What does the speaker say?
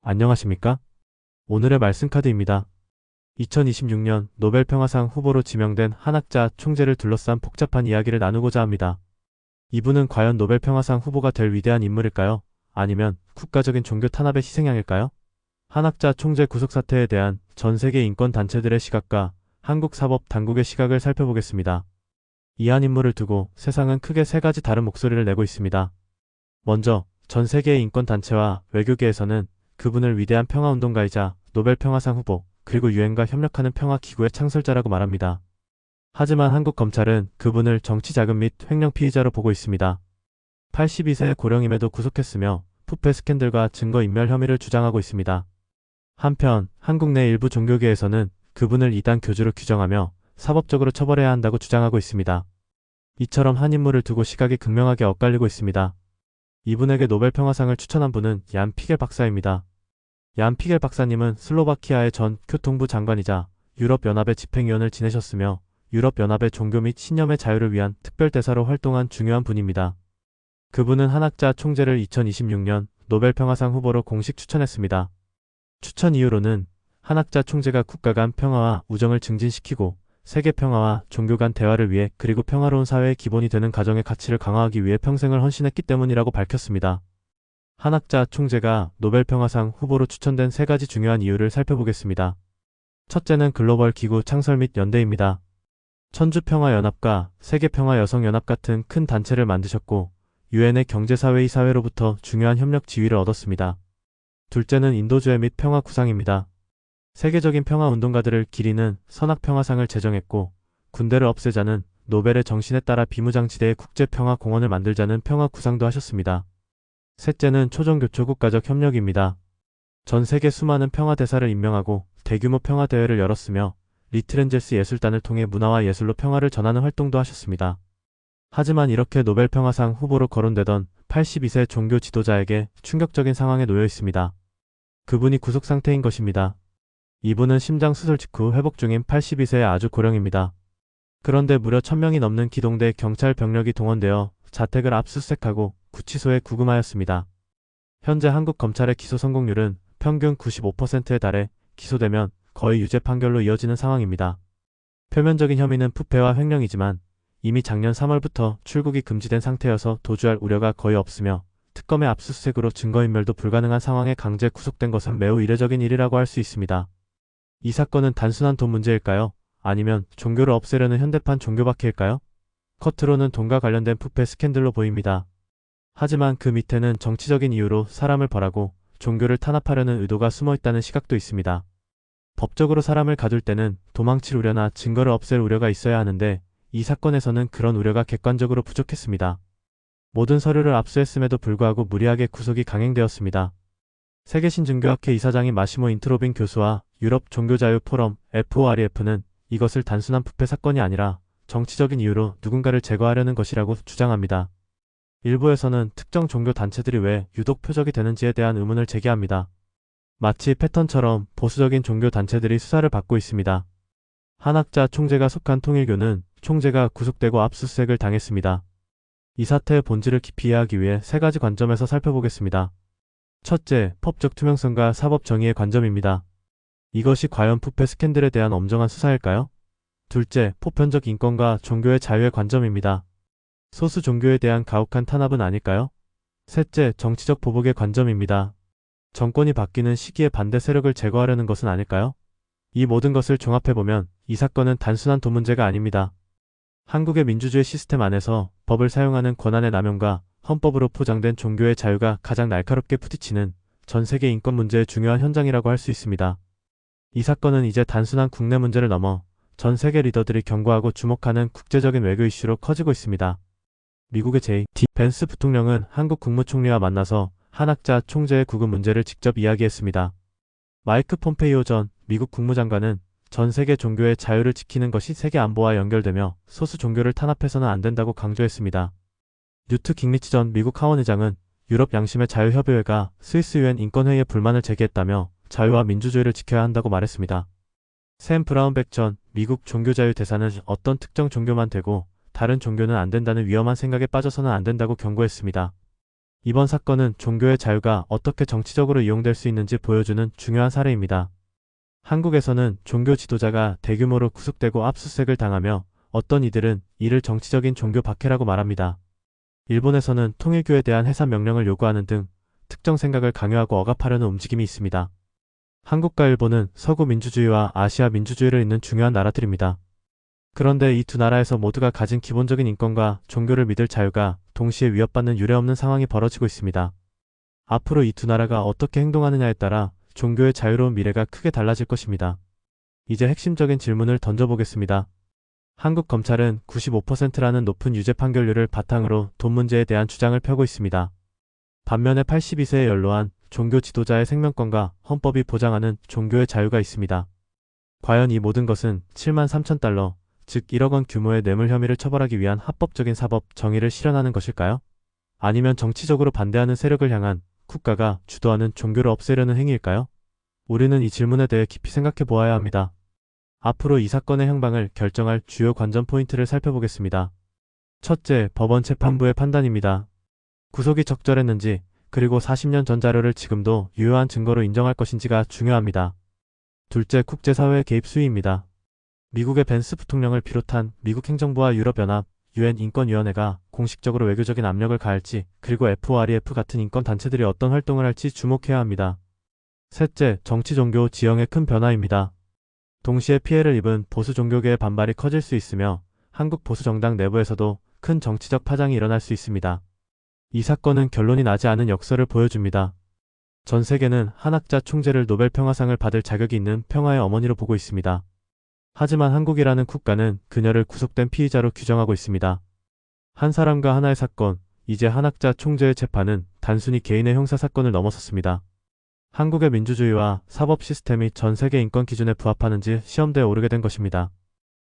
안녕하십니까? 오늘의 말씀 카드입니다. 2026년 노벨 평화상 후보로 지명된 한학자 총재를 둘러싼 복잡한 이야기를 나누고자 합니다. 이분은 과연 노벨 평화상 후보가 될 위대한 인물일까요? 아니면 국가적인 종교 탄압의 희생양일까요? 한학자 총재 구속 사태에 대한 전 세계 인권 단체들의 시각과 한국 사법 당국의 시각을 살펴보겠습니다. 이 한 인물을 두고 세상은 크게 세 가지 다른 목소리를 내고 있습니다. 먼저 전 세계의 인권 단체와 외교계에서는 그분을 위대한 평화운동가이자 노벨 평화상 후보, 그리고 유엔과 협력하는 평화기구의 창설자라고 말합니다. 하지만 한국 검찰은 그분을 정치자금 및 횡령 피의자로 보고 있습니다. 82세의 고령임에도 구속했으며 부패 스캔들과 증거인멸 혐의를 주장하고 있습니다. 한편 한국 내 일부 종교계에서는 그분을 이단 교주로 규정하며 사법적으로 처벌해야 한다고 주장하고 있습니다. 이처럼 한 인물을 두고 시각이 극명하게 엇갈리고 있습니다. 이분에게 노벨 평화상을 추천한 분은 얀 피겔 박사입니다. 얀 피겔 박사님은 슬로바키아의 전 교통부 장관이자 유럽연합의 집행위원을 지내셨으며 유럽연합의 종교 및 신념의 자유를 위한 특별대사로 활동한 중요한 분입니다. 그분은 한학자 총재를 2026년 노벨 평화상 후보로 공식 추천했습니다. 추천 이유로는 한학자 총재가 국가 간 평화와 우정을 증진시키고 세계 평화와 종교 간 대화를 위해 그리고 평화로운 사회의 기본이 되는 가정의 가치를 강화하기 위해 평생을 헌신했기 때문이라고 밝혔습니다. 한학자 총재가 노벨 평화상 후보로 추천된 세 가지 중요한 이유를 살펴보겠습니다. 첫째는 글로벌 기구 창설 및 연대입니다. 천주평화연합과 세계평화여성연합 같은 큰 단체를 만드셨고 유엔의 경제사회의사회로부터 중요한 협력 지위를 얻었습니다. 둘째는 인도주의 및 평화 구상입니다. 세계적인 평화운동가들을 기리는 선악평화상을 제정했고 군대를 없애자는 노벨의 정신에 따라 비무장지대의 국제평화공원을 만들자는 평화 구상도 하셨습니다. 셋째는 초정교초국가적 협력입니다. 전 세계 수많은 평화대사를 임명하고 대규모 평화대회를 열었으며 리트렌제스 예술단을 통해 문화와 예술로 평화를 전하는 활동도 하셨습니다. 하지만 이렇게 노벨 평화상 후보로 거론되던 82세 종교 지도자에게 충격적인 상황에 놓여 있습니다. 그분이 구속 상태인 것입니다. 이분은 심장 수술 직후 회복 중인 82세의 아주 고령입니다. 그런데 무려 1000명이 넘는 기동대 경찰 병력이 동원되어 자택을 압수수색하고 구치소에 구금하였습니다. 현재 한국 검찰의 기소 성공률은 평균 95%에 달해 기소되면 거의 유죄 판결로 이어지는 상황입니다. 표면적인 혐의는 부패와 횡령이지만 이미 작년 3월부터 출국이 금지된 상태여서 도주할 우려가 거의 없으며 특검의 압수수색으로 증거인멸도 불가능한 상황에 강제 구속된 것은 매우 이례적인 일이라고 할 수 있습니다. 이 사건은 단순한 돈 문제일까요? 아니면 종교를 없애려는 현대판 종교박해일까요? 겉으로는 돈과 관련된 부패 스캔들로 보입니다. 하지만 그 밑에는 정치적인 이유로 사람을 벌하고 종교를 탄압하려는 의도가 숨어있다는 시각도 있습니다. 법적으로 사람을 가둘 때는 도망칠 우려나 증거를 없앨 우려가 있어야 하는데 이 사건에서는 그런 우려가 객관적으로 부족했습니다. 모든 서류를 압수했음에도 불구하고 무리하게 구속이 강행되었습니다. 세계신증교학회 이사장인 마시모 인트로빈 교수와 유럽 종교자유 포럼 FOREF는 이것을 단순한 부패 사건이 아니라 정치적인 이유로 누군가를 제거하려는 것이라고 주장합니다. 일부에서는 특정 종교 단체들이 왜 유독 표적이 되는지에 대한 의문을 제기합니다. 마치 패턴처럼 보수적인 종교 단체들이 수사를 받고 있습니다. 한학자 총재가 속한 통일교는 총재가 구속되고 압수수색을 당했습니다. 이 사태의 본질을 깊이 이해하기 위해 세 가지 관점에서 살펴보겠습니다. 첫째, 법적 투명성과 사법 정의의 관점입니다. 이것이 과연 부패 스캔들에 대한 엄정한 수사일까요? 둘째, 보편적 인권과 종교의 자유의 관점입니다. 소수 종교에 대한 가혹한 탄압은 아닐까요? 셋째, 정치적 보복의 관점입니다. 정권이 바뀌는 시기에 반대 세력을 제거하려는 것은 아닐까요? 이 모든 것을 종합해보면 이 사건은 단순한 돈 문제가 아닙니다. 한국의 민주주의 시스템 안에서 법을 사용하는 권한의 남용과 헌법으로 포장된 종교의 자유가 가장 날카롭게 부딪히는 전 세계 인권 문제의 중요한 현장이라고 할 수 있습니다. 이 사건은 이제 단순한 국내 문제를 넘어 전 세계 리더들이 경고하고 주목하는 국제적인 외교 이슈로 커지고 있습니다. 미국의 J.D. 벤스 부통령은 한국 국무총리와 만나서 한학자 총재의 구금 문제를 직접 이야기했습니다. 마이크 폼페이오 전 미국 국무장관은 전 세계 종교의 자유를 지키는 것이 세계 안보와 연결되며 소수 종교를 탄압해서는 안 된다고 강조했습니다. 뉴트 깅리치 전 미국 하원의장은 유럽 양심의 자유협의회가 스위스 유엔 인권회의에 불만을 제기했다며 자유와 민주주의를 지켜야 한다고 말했습니다. 샘 브라운백 전 미국 종교자유 대사는 어떤 특정 종교만 되고 다른 종교는 안 된다는 위험한 생각에 빠져서는 안 된다고 경고했습니다. 이번 사건은 종교의 자유가 어떻게 정치적으로 이용될 수 있는지 보여주는 중요한 사례입니다. 한국에서는 종교 지도자가 대규모로 구속되고 압수수색을 당하며 어떤 이들은 이를 정치적인 종교 박해라고 말합니다. 일본에서는 통일교에 대한 해산 명령을 요구하는 등 특정 생각을 강요하고 억압하려는 움직임이 있습니다. 한국과 일본은 서구 민주주의와 아시아 민주주의를 잇는 중요한 나라들입니다. 그런데 이 두 나라에서 모두가 가진 기본적인 인권과 종교를 믿을 자유가 동시에 위협받는 유례없는 상황이 벌어지고 있습니다. 앞으로 이 두 나라가 어떻게 행동하느냐에 따라 종교의 자유로운 미래가 크게 달라질 것입니다. 이제 핵심적인 질문을 던져보겠습니다. 한국 검찰은 95%라는 높은 유죄 판결률을 바탕으로 돈 문제에 대한 주장을 펴고 있습니다. 반면에 82세에 연로한 종교 지도자의 생명권과 헌법이 보장하는 종교의 자유가 있습니다. 과연 이 모든 것은 7만 3천 달러, 즉 1억 원 규모의 뇌물 혐의를 처벌하기 위한 합법적인 사법 정의를 실현하는 것일까요? 아니면 정치적으로 반대하는 세력을 향한 국가가 주도하는 종교를 없애려는 행위일까요? 우리는 이 질문에 대해 깊이 생각해 보아야 합니다. 앞으로 이 사건의 향방을 결정할 주요 관전 포인트를 살펴보겠습니다. 첫째, 법원 재판부의 판단입니다. 구속이 적절했는지, 그리고 40년 전 자료를 지금도 유효한 증거로 인정할 것인지가 중요합니다. 둘째, 국제사회의 개입 수위입니다. 미국의 벤스 부통령을 비롯한 미국 행정부와 유럽연합, UN 인권위원회가 공식적으로 외교적인 압력을 가할지, 그리고 FOREF 같은 인권단체들이 어떤 활동을 할지 주목해야 합니다. 셋째, 정치 종교 지형의 큰 변화입니다. 동시에 피해를 입은 보수 종교계의 반발이 커질 수 있으며 한국 보수 정당 내부에서도 큰 정치적 파장이 일어날 수 있습니다. 이 사건은 결론이 나지 않은 역설을 보여줍니다. 전 세계는 한학자 총재를 노벨 평화상을 받을 자격이 있는 평화의 어머니로 보고 있습니다. 하지만 한국이라는 국가는 그녀를 구속된 피의자로 규정하고 있습니다. 한 사람과 하나의 사건, 이제 한학자 총재의 재판은 단순히 개인의 형사사건을 넘어섰습니다. 한국의 민주주의와 사법 시스템이 전 세계 인권 기준에 부합하는지 시험대에 오르게 된 것입니다.